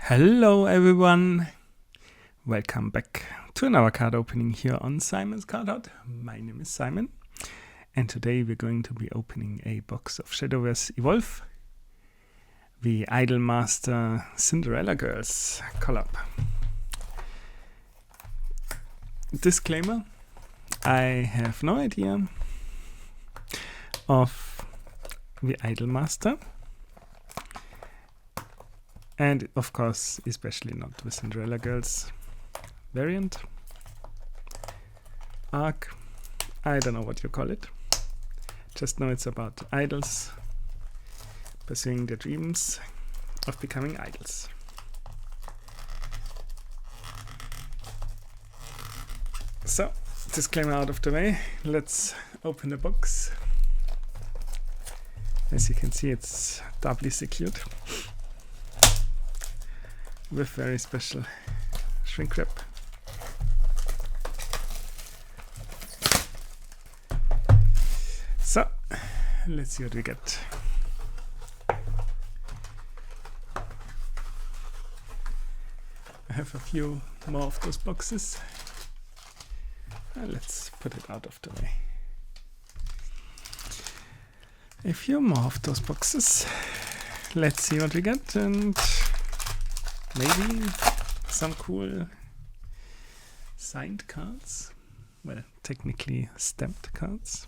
Hello everyone, welcome back to another card opening here on Simon's Card Hut. My name is Simon and today we're going to be opening a box of Shadowverse Evolve, the Idolm ster Cinderella Girls collab. Disclaimer, I have no idea of the Idolm ster. And of course, especially not the Cinderella Girls variant. Arc, I don't know what you call it. Just know it's about idols pursuing their dreams of becoming idols. So, disclaimer out of the way, let's open the box. As you can see, it's doubly secured with very special shrink wrap. So, let's see what we get. I have a few more of those boxes. Let's put it out of the way. A few more of those boxes. Let's see what we get, and maybe some cool signed cards. Well, technically stamped cards.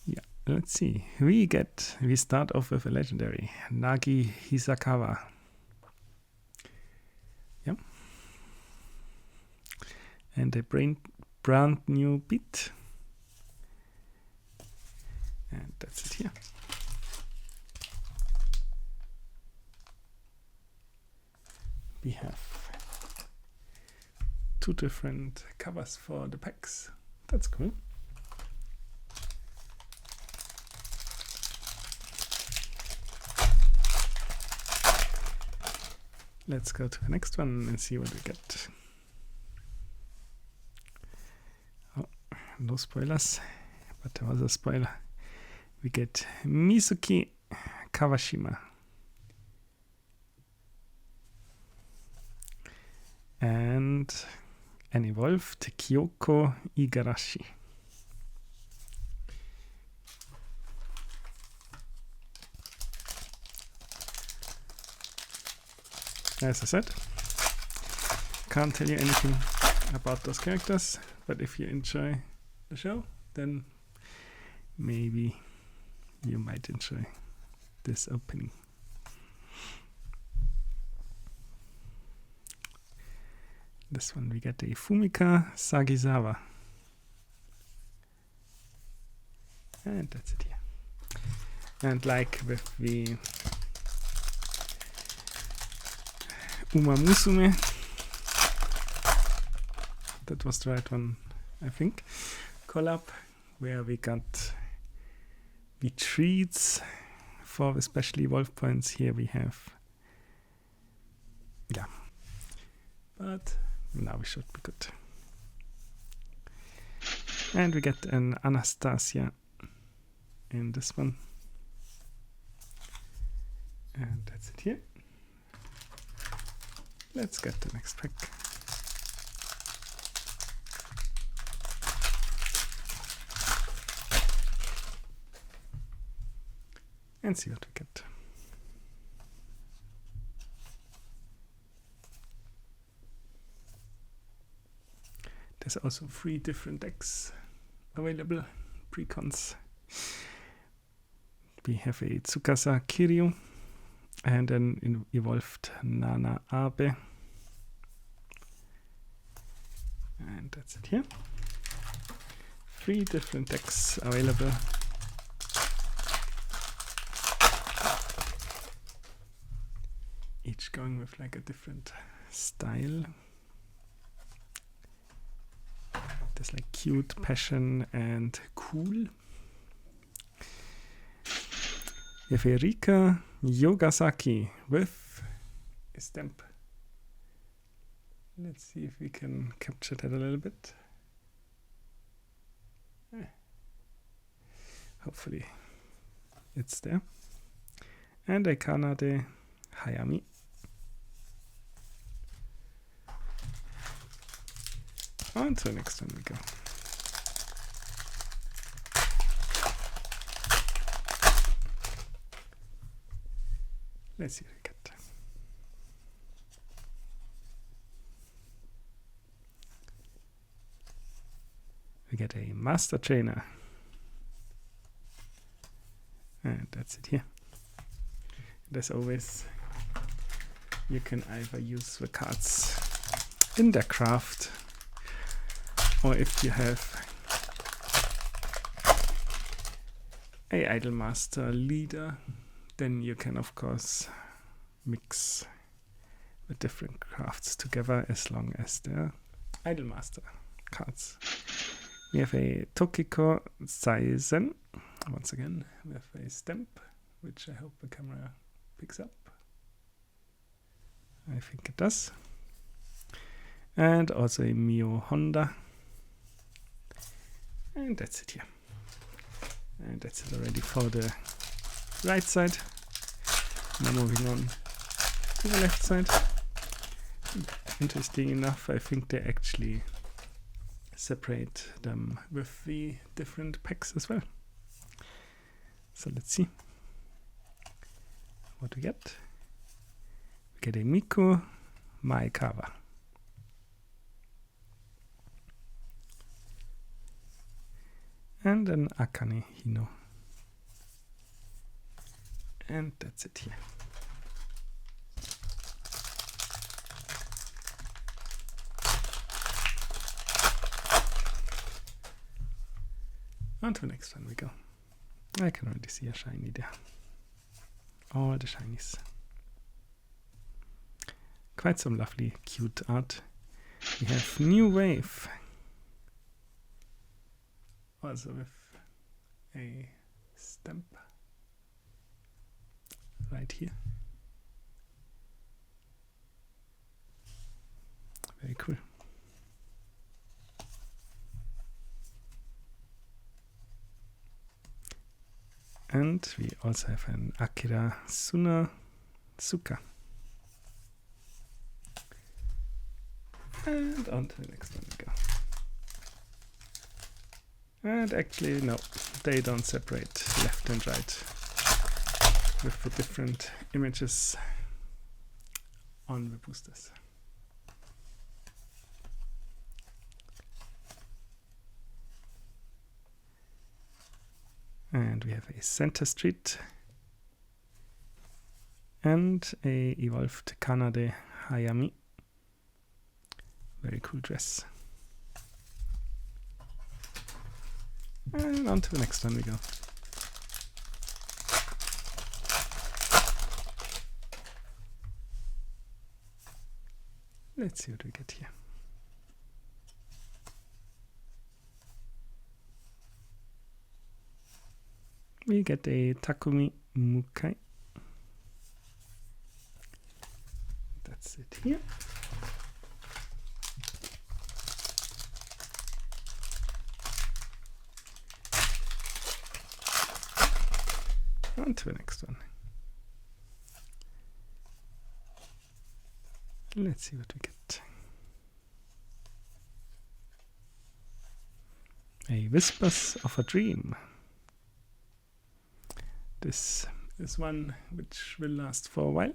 Yeah, let's see. We start off with a legendary Nagi Hisakawa. Yeah. And a brand new beat. And that's it here. We have two different covers for the packs. That's cool. Let's go to the next one and see what we get. Oh, no spoilers, but there was a spoiler. We get Mizuki Kawashima. And an evolved Kyoko Igarashi. As I said, can't tell you anything about those characters, but if you enjoy the show, then maybe you might enjoy this opening. This one we get a Fumika Sagizawa. And that's it here. And like with the Uma Musume, that was the right one, I think, collab, where we got the treats for especially Evolve points. Here we have, yeah, but now we should be good. And we get an Anastasia in this one. And that's it here. Let's get the next pack. And see what we get. There's also 3 different decks available, precons. We have a Tsukasa Kiryu and an evolved Nana Abe. And that's it here. 3 different decks available. Each going with like a different style. There's like cute, passion, and cool. We have Erika Yogasaki with a stamp. Let's see if we can capture that a little bit. Hopefully it's there. And a Kanade Hayami On to the next one we go. Let's see what we get. We get a master trainer. And that's it here. And as always, you can either use the cards in their craft, or if you have a Idolm ster leader, then you can of course mix the different crafts together as long as they're Idolm ster cards. We have a tcgplayer, once again with a stamp, which I hope the camera picks up. I think it does. And also a Mio Honda. And that's it here. And that's it already for the right side. Now moving on to the left side. Interesting enough, I think they actually separate them with the different packs as well. So let's see what we get. We get a Miku Maekawa. And an Akane Hino. And that's it here. On to the next one we go. I can already see a shiny there. All the shinies. Quite some lovely, cute art. We have New Wave. Also with a stamp right here. Very cool. And we also have an Akira Suka. And on to the next one we go. And actually, no, they don't separate left and right with the different images on the boosters. And we have a Center Street and a evolved Kanade Hayami. Very cool dress. And on to the next one we go. Let's see what we get here. We get a Takumi Mukai. That's it here. On to the next one. Let's see what we get. A Whispers of a Dream. This is one which will last for a while.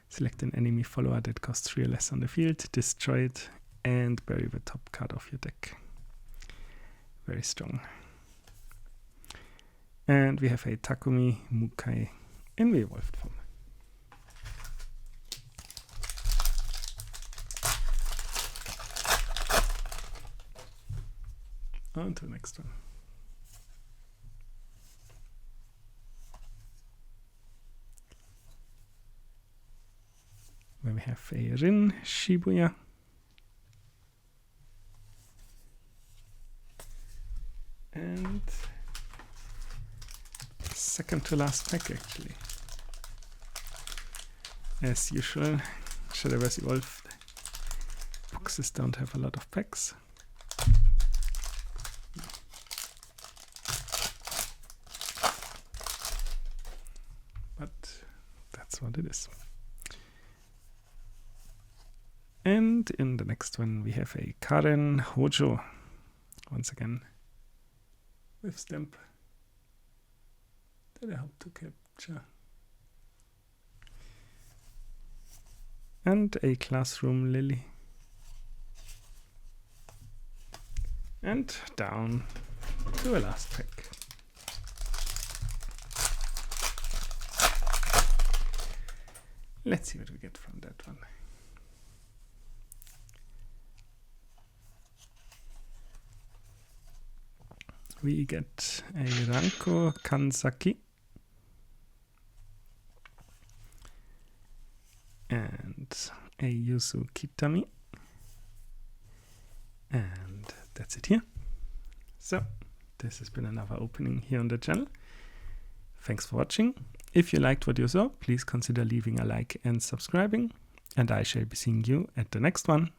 Select an enemy follower that costs 3 or less on the field, destroy it, and bury the top card of your deck. Very strong. And we have a Takumi Mukai in the evolved form. On to the next one. Where we have a Rin Shibuya. And second to last pack actually. As usual, Shadowverse Evolved boxes don't have a lot of packs. But that's what it is. And in the next one we have a Karen Hojo, once again with stamp that I hope to capture. And a Classroom Lily. And down to a last pack. Let's see what we get from that one. We get a Ranko Kansaki and a Yuzu Kitami, and that's it here. So this has been another opening here on the channel. Thanks for watching. If you liked what you saw, please consider leaving a like and subscribing, and I shall be seeing you at the next one.